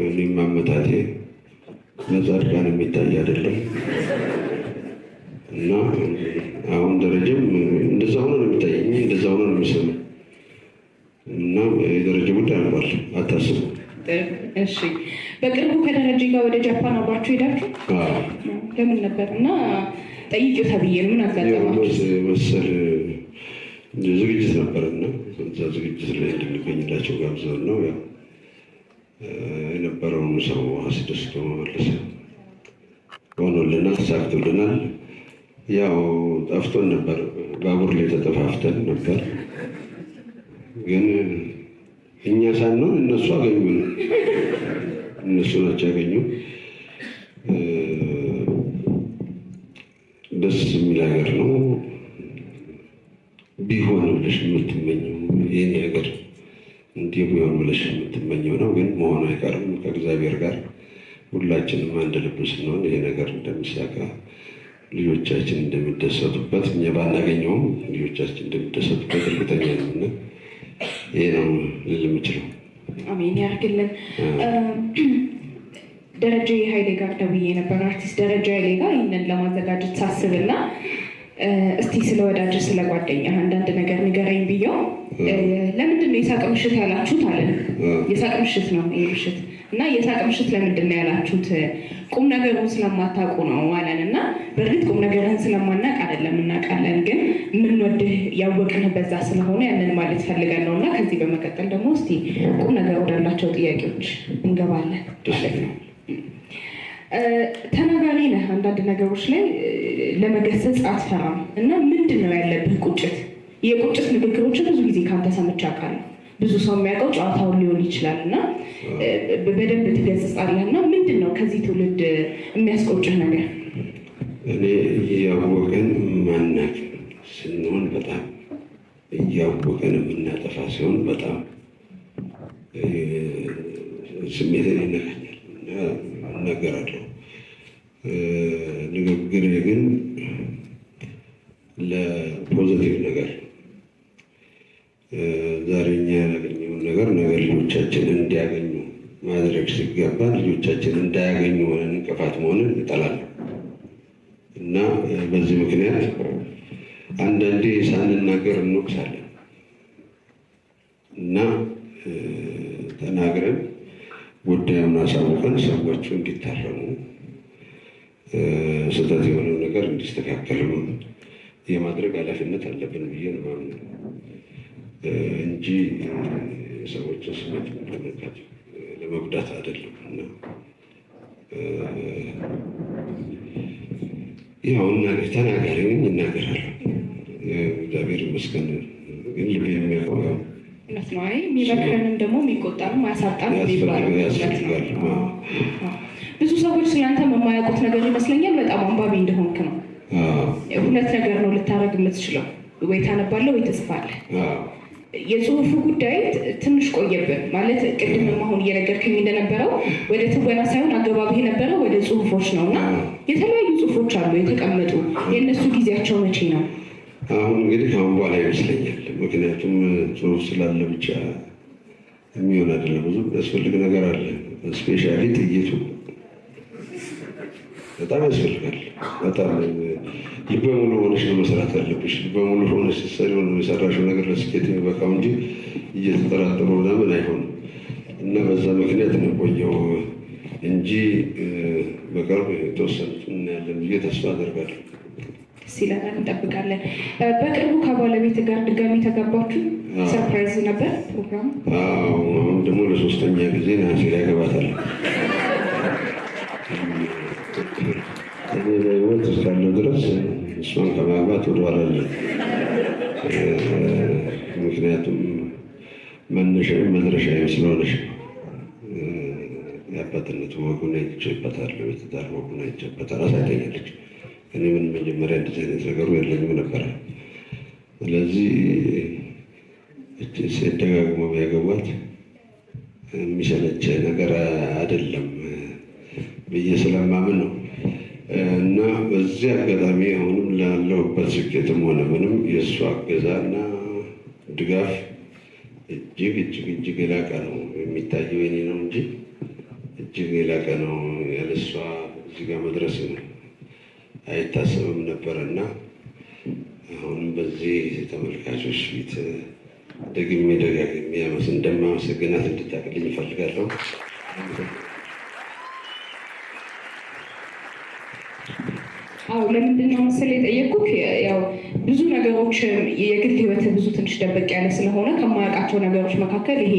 እኔም አመታቴ ለጻድቃን የሚታይ አይደለም እና አሁን ደረጀም እንደዛ ሆኖ ነው የሚታየኝ፣ እንደዛ ሆኖ ነው የሚሰማኝ እና የደረጀ ጉዳይ አልቋል፣ አታስቡ። እሺ፣ በቅርቡ ከደረጀ ጋር ወደ ጃፓን አብራችሁ ሄዳችሁ ለምን ነበር? እና ጠይቂው ተብዬ ነው። ምን አጋጠማችሁ? መሰል ዝግጅት ነበርና እዛ ዝግጅት ላይ እንድንገኝላቸው ጋብዘውን ነው ያው የነበረውን ሰው አስደስቶ መመለስ ሆኖልናል፣ ተሳክቶልናል። ያው ጠፍቶን ነበር፣ ባቡር ላይ ተጠፋፍተን ነበር። ግን እኛ ሳንሆን እነሱ አገኙን፣ እነሱ ናቸው ያገኙ። ደስ የሚል ሀገር ነው። ቢሆን ብለሽ የምትመኘው ይህን ነገር እንዲህ ቢሆን ብለሽ የምትመኘው ነው። ግን መሆኑ አይቀርም። ከእግዚአብሔር ጋር ሁላችንም አንድ ልብ ስንሆን ይሄ ነገር እንደሚሳካ፣ ልጆቻችን እንደሚደሰቱበት፣ እኛ ባናገኘውም ልጆቻችን እንደሚደሰቱበት እርግጠኛ ነውና ይሄ ነው ልል የምችለው። አሜን ያርግልን። ደረጀ ኃይሌ ጋር ደውዬ ነበር፣ አርቲስት ደረጀ ኃይሌ ጋር ይህንን ለማዘጋጀት ሳስብና እስቲ ስለ ወዳጅ ስለ ጓደኛ አንዳንድ ነገር ንገረኝ ብየው፣ ለምንድን ነው የሳቅ ምሽት ያላችሁት አለን። የሳቅ ምሽት ነው ይህ ምሽት እና የሳቅ ምሽት ለምንድን ነው ያላችሁት? ቁም ነገሩን ስለማታውቁ ነው አለን። እና በእርግጥ ቁም ነገርህን ስለማናውቅ አይደለም፣ እናውቃለን። ግን የምንወድህ ያወቅንህ በዛ ስለሆነ ያንን ማለት ፈልገን ነው። እና ከዚህ በመቀጠል ደግሞ እስቲ ቁም ነገር ወዳላቸው ጥያቄዎች እንገባለን ማለት ነው። ተናጋሪ ነህ፣ አንዳንድ ነገሮች ላይ ለመገሰጽ አትፈራም። እና ምንድን ነው ያለብህ ቁጭት? የቁጭት ንግግሮችን ብዙ ጊዜ ካንተ ሰምቼ አውቃለሁ። ብዙ ሰው የሚያውቀው ጨዋታውን ሊሆን ይችላል እና በደንብ ትገስጻለህ። እና ምንድን ነው ከዚህ ትውልድ የሚያስቆጭህ ነገር? እኔ እያወቅን ማናቅ ስንሆን በጣም እያወቅን የምናጠፋ ሲሆን በጣም ስሜትን ይነካኛል እና እናገራለሁ። ንግግሬ ግን ለፖዘቲቭ ነገር ዛሬ እኛ ያላገኘውን ነገር ነገ ልጆቻችን እንዲያገኙ ማድረግ ሲገባ ልጆቻችን እንዳያገኙ ሆነን እንቅፋት መሆንን እንጠላለን እና በዚህ ምክንያት አንዳንዴ ሳንናገር እንወቅሳለን እና ተናግረን ጉዳዩን አሳውቀን ሰዎቹ እንዲታረሙ ስህተት የሆነው ነገር እንዲስተካከልም የማድረግ ኃላፊነት አለብን ብዬ ነው የማምነው እንጂ ሰዎችን ስሜት ለመንካት ለመጉዳት አይደለም። እና ያው ተናጋሪ ነኝ፣ እናገራለሁ። እግዚአብሔር ይመስገን። ግን ልቤ የሚያውቀው ያው እውነት ነው። አይ የሚመክረንም ደግሞ የሚቆጣንም አያሳጣም ይባላል። ብዙ ሰዎች ስለአንተ የማያውቁት ነገር ይመስለኛል በጣም አንባቢ እንደሆንክ ነው። ሁለት ነገር ነው ልታደርግ የምትችለው፣ ወይ ታነባለህ ወይ ትጽፋለህ። የጽሁፉ ጉዳይ ትንሽ ቆየብን ማለት ቅድምም አሁን እየነገርከኝ እንደነበረው ወደ ትወና ሳይሆን አገባብህ የነበረው ወደ ጽሁፎች ነው እና የተለያዩ ጽሁፎች አሉ የተቀመጡ። የእነሱ ጊዜያቸው መቼ ነው? አሁን እንግዲህ ከአሁን በኋላ ይመስለኛል። ምክንያቱም ጽሁፍ ስላለ ብቻ የሚሆን አይደለም። ብዙ ያስፈልግ ነገር አለ። ስፔሻሊ ጥይቱ በጣም ያስፈልጋል። በጣም ልበ ሙሉ ሆነሽ ነው መስራት ያለብሽ። ልበ ሙሉ ሆነሽ ስትሰሪ ነው የሰራሽው ነገር ለስኬት የሚበቃው እንጂ እየተጠራጠሩ ለምን አይሆንም። እና በዛ ምክንያት ነው የቆየው እንጂ በቅርብ የተወሰኑት እናያለን ብዬ ተስፋ አደርጋለሁ። ደስ ይለናል፣ እንጠብቃለን። በቅርቡ ከባለቤት ጋር ድጋሚ ተጋባችሁ? ሰርፕራይዝ ነበር ፕሮግራሙ? አሁን ደግሞ ለሶስተኛ ጊዜ ነሐሴ ላይ አገባታለሁ። እኔ በሕይወት እስካለሁ ድረስ እሷን ከማግባት ወደኋላ አለ። ምክንያቱም መነሻዬም መድረሻዬም ስለሆነች የአባትነት ወጉን አይቼበታለሁ፣ የትዳር ወጉን አይቼበታል። አሳይታኛለች። እኔ ምን መጀመሪያ እንደዚህ አይነት ነገሩ የለኝም ነበረ። ስለዚህ ሴት ደጋግሞ ቢያገቧት የሚሰለች ነገር አይደለም ብዬ ስለማምን ነው። እና በዚህ አጋጣሚ አሁንም ላለሁበት ስኬትም ሆነ ምንም የእሷ እገዛና ድጋፍ እጅግ የላቀ ነው። የሚታየው የኔ ነው እንጂ እጅግ የላቀ ነው። ያለሷ እዚህ ጋር መድረስ አይታሰብም ነበር እና አሁንም በዚህ ተመልካቾች ፊት ደግሜ ደጋግሜ እንደማመሰግናት እንድታቅልኝ እፈልጋለሁ። አዎ ለምንድን ነው መሰለኝ የጠየኩህ? ያው ብዙ ነገሮች የግል ህይወት ብዙ ትንሽ ደበቅ ያለ ስለሆነ ከማያውቃቸው ነገሮች መካከል ይሄ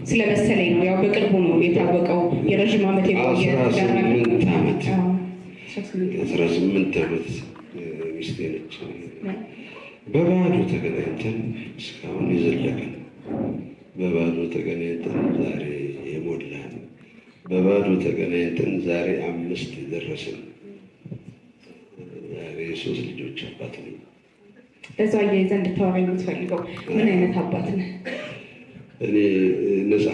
ስለመሰለኝ ነው። ያው በቅርቡ ነው የታወቀው የረዥም ዓመት የቆየ 18 ዓመት ሚስቴ ነች። በባዶ ተገናኝተን እስካሁን የዘለቅን፣ በባዶ ተገናኝተን ዛሬ የሞላን፣ በባዶ ተገናኝተን ዛሬ 5 የደረስን፣ ዛሬ 3 ልጆች አባት ነኝ። እዛ እያይዘህ እንድታወራኝ የምትፈልገው ምን አይነት አባት ነህ? እኔ ነፃ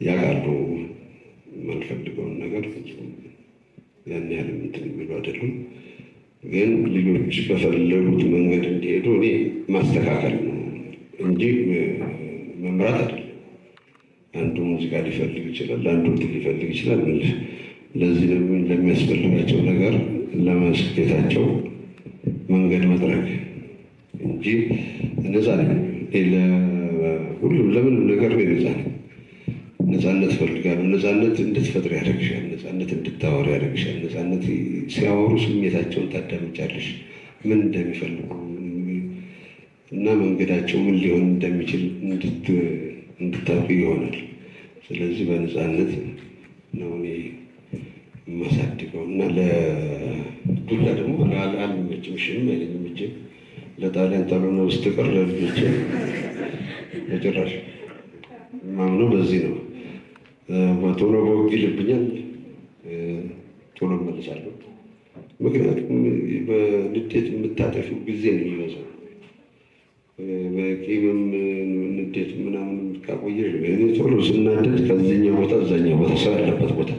ያውቃሉ የማልፈልገውን ነገር ያን ያህል እንትን የሚሉ አይደሉም። ግን ልጆች በፈለጉት መንገድ እንዲሄዱ እኔ ማስተካከል ነው እንጂ መምራት አይደለም። አንዱ ሙዚቃ ሊፈልግ ይችላል፣ አንዱ ሊፈልግ ይችላል። ለዚህ ለሚያስፈልጋቸው ነገር ለመስኬታቸው መንገድ መጥረግ እንጂ ነፃ ነኝ። ሁሉም ለምንም ነገር ነፃ ነኝ። ነፃነት እፈልጋለሁ። ነፃነት እንድትፈጥር ያደርግሻል። ነፃነት እንድታወር ያደርግሻል። ነፃነት ሲያወሩ ስሜታቸውን ታዳምጫለሽ፣ ምን እንደሚፈልጉ እና መንገዳቸው ምን ሊሆን እንደሚችል እንድታውቂ ይሆናል። ስለዚህ በነፃነት ነው እኔ የማሳድገው እና ለዱላ ደግሞ አልመችም፣ ሽም አይለኝም። እጅግ ለጣሊያን ካልሆነ በስተቀር ለልጆቼ በጭራሽ ማምነው በዚህ ነው። ቶሎ በወግ ይልብኛል፣ ቶሎ እመልሳለሁ። ምክንያቱም በንዴት የምታጠፊው ጊዜ ነው የሚበዛው። በቂምም ንዴት ምናምን ካቆየሽ እኔ ቶሎ ስናደድ ከዚህኛው ቦታ እዛኛው ቦታ ሰው ያለበት ቦታ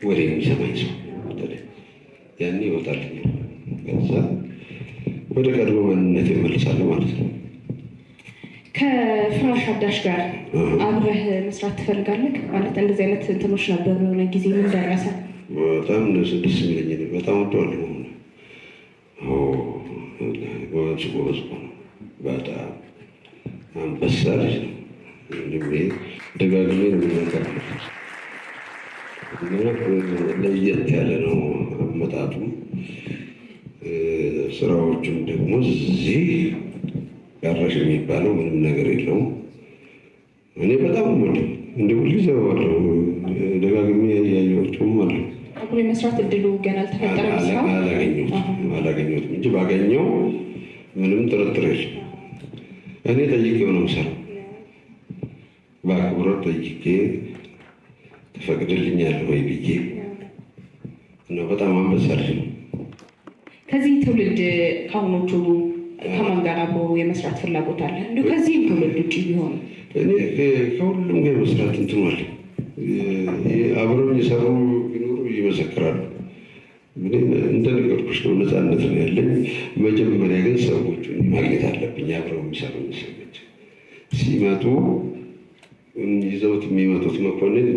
ወደ የሚሰማኝ ሰው ያኔ ይወጣልኛል። ከዛ ወደ ቀድሞ ማንነት ይመልሳል ማለት ነው። ከፍራሽ አዳሽ ጋር አብረህ መስራት ትፈልጋለህ? ማለት እንደዚህ አይነት እንትኖች ነበሩ የሆነ ጊዜ። ምን ደረሰ? በጣም ደስ የሚለኝ በጣም ወደዋለሁ። ጎበዝ ነው። በጣም አንበሳ ልጅ ነው። ደጋግሜ ነው የሚናገረው። ለየት ያለ ነው አመጣጡ። ስራዎቹም ደግሞ እዚህ ጋራሽ የሚባለው ምንም ነገር የለውም። እኔ በጣም ወደ እንደ ሁልጊዜ ወደው ደጋግሜ ያየኋቸውም አሉ። አብሮ የመስራት እድሉ ገና አልተፈጠረም። አላገኘሁትም እንጂ ባገኘው ምንም ጥርጥር የለም። እኔ ጠይቄው ነው የምሰራው። በአክብሮት ጠይቄ ትፈቅድልኛለህ ወይ ብዬ እና በጣም አንበሳ ልጅ ነው። ከዚህ ትውልድ ከአሁኖቹ ከማን ጋር አብሮ የመስራት ፍላጎት አለ? እንዲሁ ከዚህም ትውልድ ውጭ ቢሆን እኔ ከሁሉም ጋር መስራት እንትን አለ። አብረው የሰሩ ቢኖሩ ይመሰክራሉ። እንደነገርኩሽ ነው፣ ነፃነት ነው ያለኝ። መጀመሪያ ግን ሰዎቹን ማግኘት አለብኝ። አብረው የሚሰሩ ሰዎች ሲመጡ ይዘውት የሚመጡት መኮንን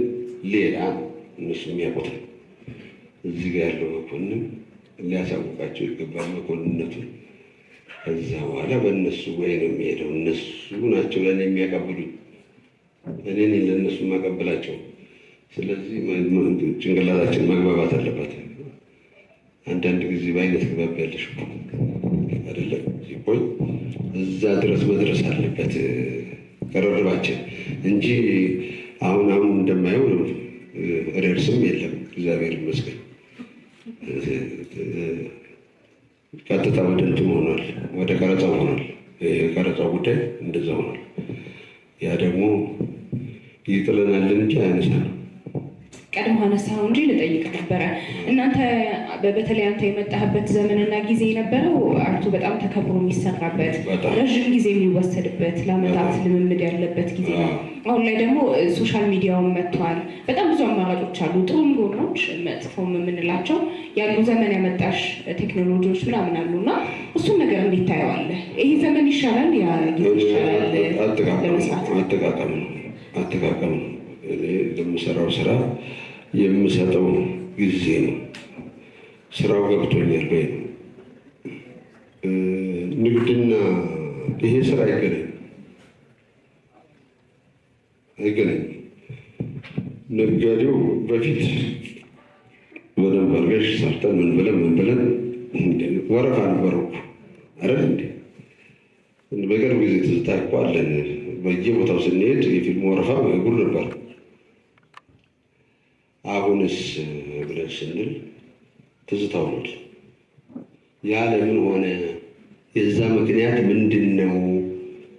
ሌላ እነሱ የሚያውቁት ነው። እዚህ ጋር ያለው መኮንን ሊያሳውቃቸው ይገባል መኮንነቱን። ከዛ በኋላ በእነሱ ወይ ነው የሚሄደው። እነሱ ናቸው ለእኔ የሚያቀብሉኝ፣ እኔ ለእነሱ የማቀብላቸው። ስለዚህ ጭንቅላታችን መግባባት አለበት። አንዳንድ ጊዜ በአይነት ግባብ ያለሽ አይደለም ሲቆይ እዛ ድረስ መድረስ አለበት ቅርርባችን እንጂ አሁን እንደማየው ሬርስም የለም። እግዚአብሔር ይመስገን ቀጥታ ወደ እንትን ሆኗል፣ ወደ ቀረጻው ሆኗል። የቀረጻው ጉዳይ እንደዛ ሆኗል። ያ ደግሞ ይጥለናልን እንጂ አያነሳንም። ቀድሞ አነሳው እንጂ ልጠይቅ ነበረ። እናንተ በተለይ አንተ የመጣህበት ዘመንና ጊዜ የነበረው አርቱ በጣም ተከብሮ የሚሰራበት ረዥም ጊዜ የሚወሰድበት ለአመታት ልምምድ ያለበት ጊዜ ነው። አሁን ላይ ደግሞ ሶሻል ሚዲያውን መጥቷል። በጣም ብዙ አማራጮች አሉ፣ ጥሩም ጎኖች መጥፎም የምንላቸው ያሉ ዘመን ያመጣሽ ቴክኖሎጂዎች ምናምን አሉ እና እሱን ነገር እንዴት ታየዋለህ? ይሄ ዘመን ይሻላል ያ ጊዜ ይሻላል ለመስራት? አጠቃቀም ነው። ለምሰራው ስራ የምሰጠው ጊዜ ነው። ስራው ገብቶኛል ወይ ነው። ንግድና ይሄ ስራ አይገናኝም። ነጋዴው በፊት በደንብ አድርገሽ ሰርተን ምን ብለን ወረፋ ነበረው አይደል እንዴ? በቅርብ ጊዜ ትዝታ እኮ አለን። በየቦታው ስንሄድ የፊልም ወረፋ ጉድ ነበር። አሁንስ ብለን ስንል ትዝታው ነው። ያ ለምን ሆነ፣ የዛ ምክንያት ምንድን ነው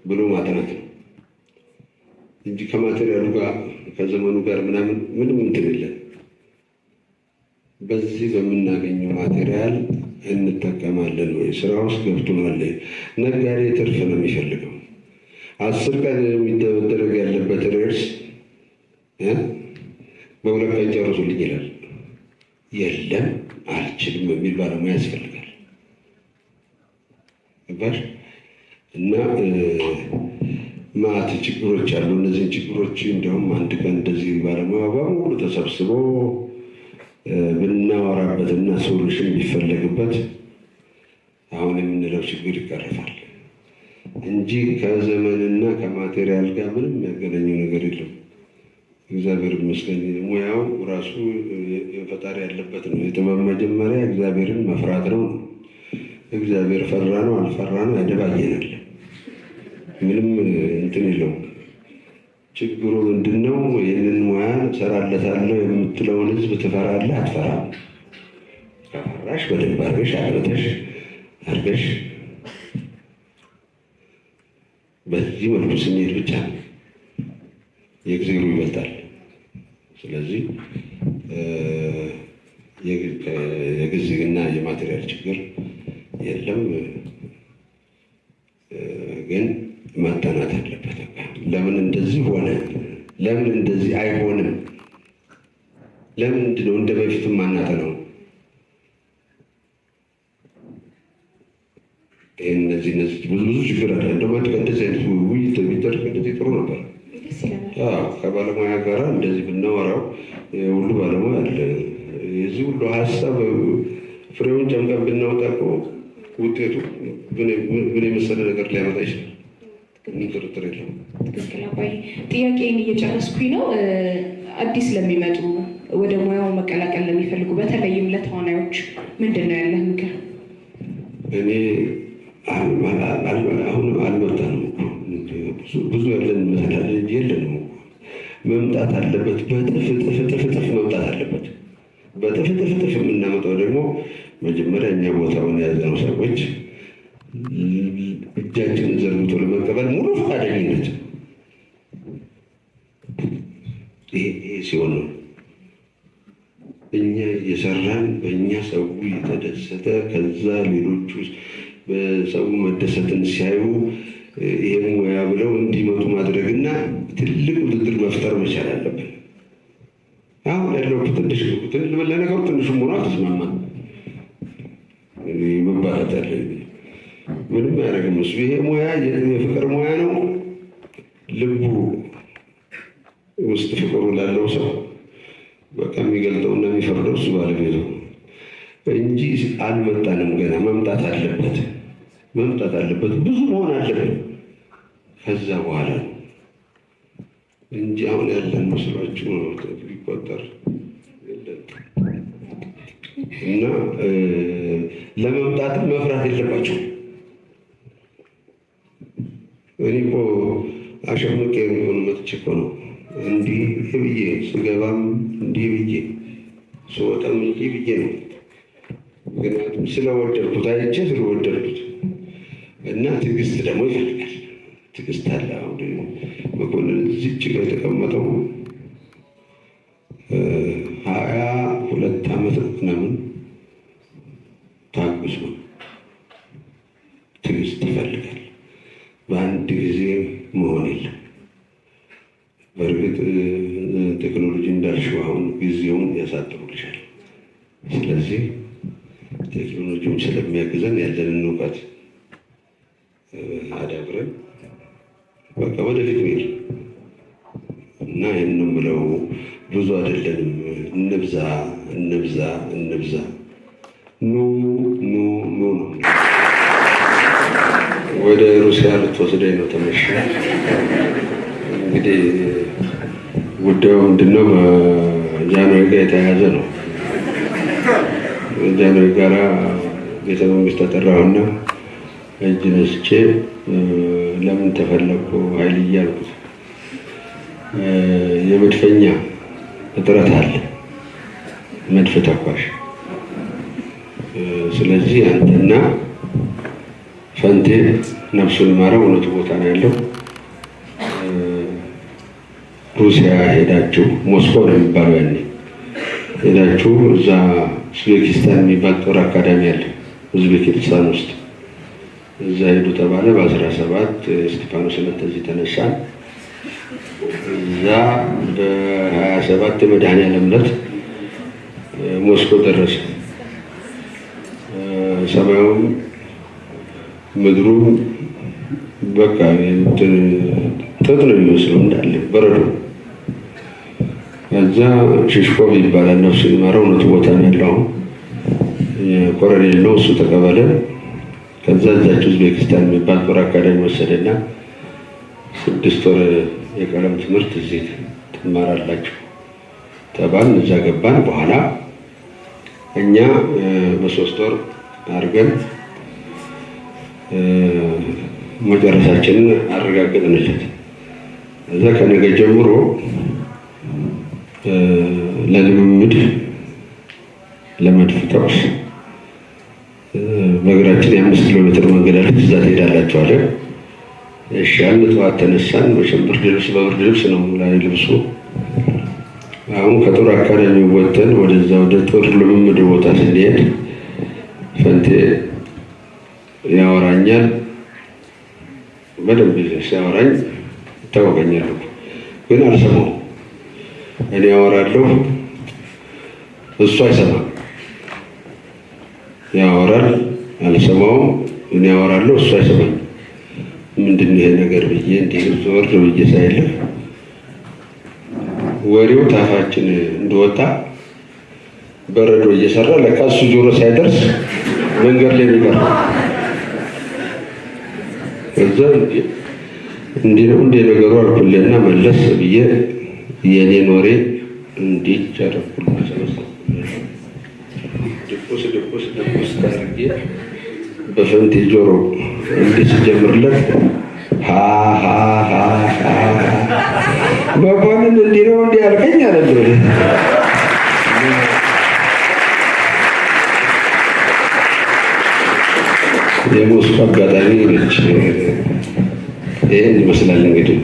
ብሎ ማጥናት ነው እንጂ ከማቴሪያሉ ጋር ከዘመኑ ጋር ምንም እንትን የለም። በዚህ በምናገኘው ማቴሪያል እንጠቀማለን ወይ? ስራ ውስጥ ገብቶናል? ነጋዴ ትርፍ ነው የሚፈልገው። 10 ቀን የሚደረግ ያለበት ሬርስ በ2 ቀን ጨርሱልኝ ይላል። የለም አልችልም የሚል ባለሙያ ያስፈልጋል። ገባሽ? እና ማት ችግሮች አሉ። እነዚህን ችግሮች እንዲሁም አንድ ቀን እንደዚህ ባለሙያ በሙሉ ተሰብስቦ ብናወራበትና ሶሉሽን ቢፈለግበት አሁን የምንለው ችግር ይቀርፋል እንጂ ከዘመንና ከማቴሪያል ጋር ምንም ያገናኘው ነገር የለም። እግዚአብሔር ይመስገን። ሙያው ራሱ የፈጣሪ ያለበት ነው። የጥበብ መጀመሪያ እግዚአብሔርን መፍራት ነው። እግዚአብሔር ፈራ ነው አልፈራ ነው ያደባየናል። ምንም እንትን የለውም። ችግሩ ምንድን ነው? ይህንን ሙያ እሰራለታለሁ የምትለውን ህዝብ ትፈራለህ አትፈራም? ከፈራሽ በደንብ አድርገሽ አድርገሽ በዚህ መልኩ ስንሄድ ብቻ የእግዚአብሔሩ ይበልጣል። ስለዚህ የጊዜና የማቴሪያል ችግር የለም፣ ግን ማጠናት አለበት። ለምን እንደዚህ ሆነ? ለምን እንደዚህ አይሆንም? ለምንድን ነው እንደ በፊትም ማናጠነው? እነዚህ ብዙ ችግር አለ። እንደዚህ አይነት ውይይት ቢደረግ እንደዚህ ጥሩ ነበር። ከባለሙያ ጋር እንደዚህ ብናወራው ሁሉ ባለሙያ አለ። የዚህ ሁሉ ሀሳብ ፍሬውን ጨምቀን ብናወጣ እኮ ውጤቱ ምን የመሰለ ነገር ሊያመጣ ይችላል። ምን ጥርጥር የለውም። ትክክል አባይ። ጥያቄን እየጨረስኩኝ ነው። አዲስ ለሚመጡ ወደ ሙያው መቀላቀል ለሚፈልጉ በተለይም ለተዋናዮች ምንድን ነው ያለህ ምክር? እኔ አሁን አልመጣንም ብዙ ያለን መሰላል እንጂ የለንም። መምጣት አለበት። በጥፍ መምጣት አለበት። በጥፍ የምናመጣው ደግሞ መጀመሪያ እኛ ቦታውን የያዝነው ሰዎች እጃችንን ዘርግቶ ለመቀበል ሙሉ ፈቃደኝነት ይሄ ሲሆን ነው። እኛ እየሰራን በእኛ ሰው የተደሰተ ከዛ ሌሎቹ በሰው መደሰትን ሲያዩ ይሄ ሙያ ብለው እንዲመጡ ማድረግና ትልቅ ውድድር መፍጠር መቻል አለብን። አሁን ያለው ለነገሩ ትንሹም ሆኖ አልተስማማም መባላት አለ። ምንም ያደረግም እሱ ይሄ ሙያ የፍቅር ሙያ ነው። ልቡ ውስጥ ፍቅሩ ላለው ሰው በቃ የሚገልጠውና የሚፈርደው እሱ ባለቤቱ እንጂ አልመጣንም። ገና መምጣት አለበት። ብዙ መሆን አለብን። ከዛ በኋላ ነው እንጂ አሁን ያለን መስሏችሁ ሊቆጠር እና ለመምጣትም መፍራት የለባቸው። እኔ እኮ አሸምቄ የሚሆን መጥቼ እኮ ነው እንዲህ ብዬ ስገባም እንዲህ ብዬ ስወጣም እንዲህ ብዬ ነው። ምክንያቱም ስለወደድኩት አይቼ ስለወደድኩት እና ትዕግስት ደግሞ ይፈልጋል። ትዕግስት አለ። አሁን መኮንን እዚች ጋር የተቀመጠው 22 ዓመት ምናምን ታግሶ ትዕግስት ይፈልጋል። በአንድ ጊዜ መሆን የለም። በእርግጥ ቴክኖሎጂ እንዳልሽው አሁን ጊዜውን ያሳጥሩልሻል። ስለዚህ ቴክኖሎጂም ስለሚያግዘን ያለንን እውቀት አዳብረን በቃ ወደፊት ሄድ እና ይህን ነው የምለው። ብዙ አይደለንም። እንብዛ እንብዛ እንብዛ። ኑ ኑ ኑ ነው። ወደ ሩሲያ ልትወስደኝ ነው ተመሽ። እንግዲህ ጉዳዩ ምንድነው? በጃንሆይ ጋር የተያያዘ ነው። ጃንሆይ ጋራ ቤተ መንግስት ተጠራሁና እጅ ነስቼ ለምን ተፈለኩ ኃይል እያልኩት የመድፈኛ እጥረት አለ፣ መድፍ ተኳሽ። ስለዚህ አንተና ፈንቴ ነፍሱን ይማረው እውነቱ ቦታ ነው ያለው፣ ሩሲያ ሄዳችሁ ሞስኮ ነው የሚባለው ያኔ ሄዳችሁ እዛ ኡዝቤኪስታን የሚባል ጦር አካዳሚ አለ ኡዝቤኪስታን ውስጥ፣ እዛ ሄዱ ተባለ። በ17 እስጢፋኖስ ዕለት እዚህ ተነሳን። እዛ በ27 የመድኃኔዓለም ዕለት ሞስኮ ደረሰ። ሰማዩም ምድሩም በቃ ጥጥ ነው የሚመስለው እንዳለ በረዶ። እዛ ሽሽኮቭ ይባላል ነፍሱን ይማረው እውነቱ ቦታ ነው ያለው። ኮሎኔል ነው እሱ ተቀበለ። ከዛ እዛች ኡዝቤኪስታን የሚባል ጦር አካዳሚ ወሰደና 6 ወር የቀለም ትምህርት እዚህ ትማራላችሁ ተባልን። እዛ ገባን። በኋላ እኛ በ3 ወር አድርገን መጨረሳችንን አረጋገጥንለት። እዛ ከነገ ጀምሮ ለልምምድ ለመድፍ ተኩስ በእግራችን የ5 ኪሎ ሜትር መንገድ አለች፣ እዛ ትሄዳላችሁ አለ። እሺ አልን። ጠዋት ተነሳን። መቼም ብርድ ልብስ በብርድ ልብስ ነው ላይ ልብሱ። አሁን ከጦር አካዳሚ ወጥተን ወደዛ ወደ ጦር ልምምድ ቦታ ስንሄድ ፈንቴ ያወራኛል። በደንብ ሲያወራኝ ይታወቀኛል፣ ግን አልሰማውም። እኔ ያወራለሁ እሱ አይሰማም። ያወራል አልሰማውም። እኔ ያወራለሁ እሱ አይሰማም። ምንድን ነው ይሄ ነገር ብዬ እንዲህ ዞር ብዬ ሳይልህ ወሬው ታፋችን እንደወጣ በረዶ እየሰራ ለካ እሱ ጆሮ ሳይደርስ መንገድ ላይ የሚቀር እዛ እንዲህ ነው እንደ ነገሩ አልኩልና መለስ ብዬ የኔን ወሬ እንዲህ ጨረኩና ሰበሰብኩ። ድቁስ ታርጌ በፈንቴ ጆሮ እንዲህ ሲጀምርለት መኮንን እንዲህ ነው እንዲህ ያልከኝ አይደል? የሞስኮ አጋጣሚ ነች። ይህን ይመስላል እንግዲህ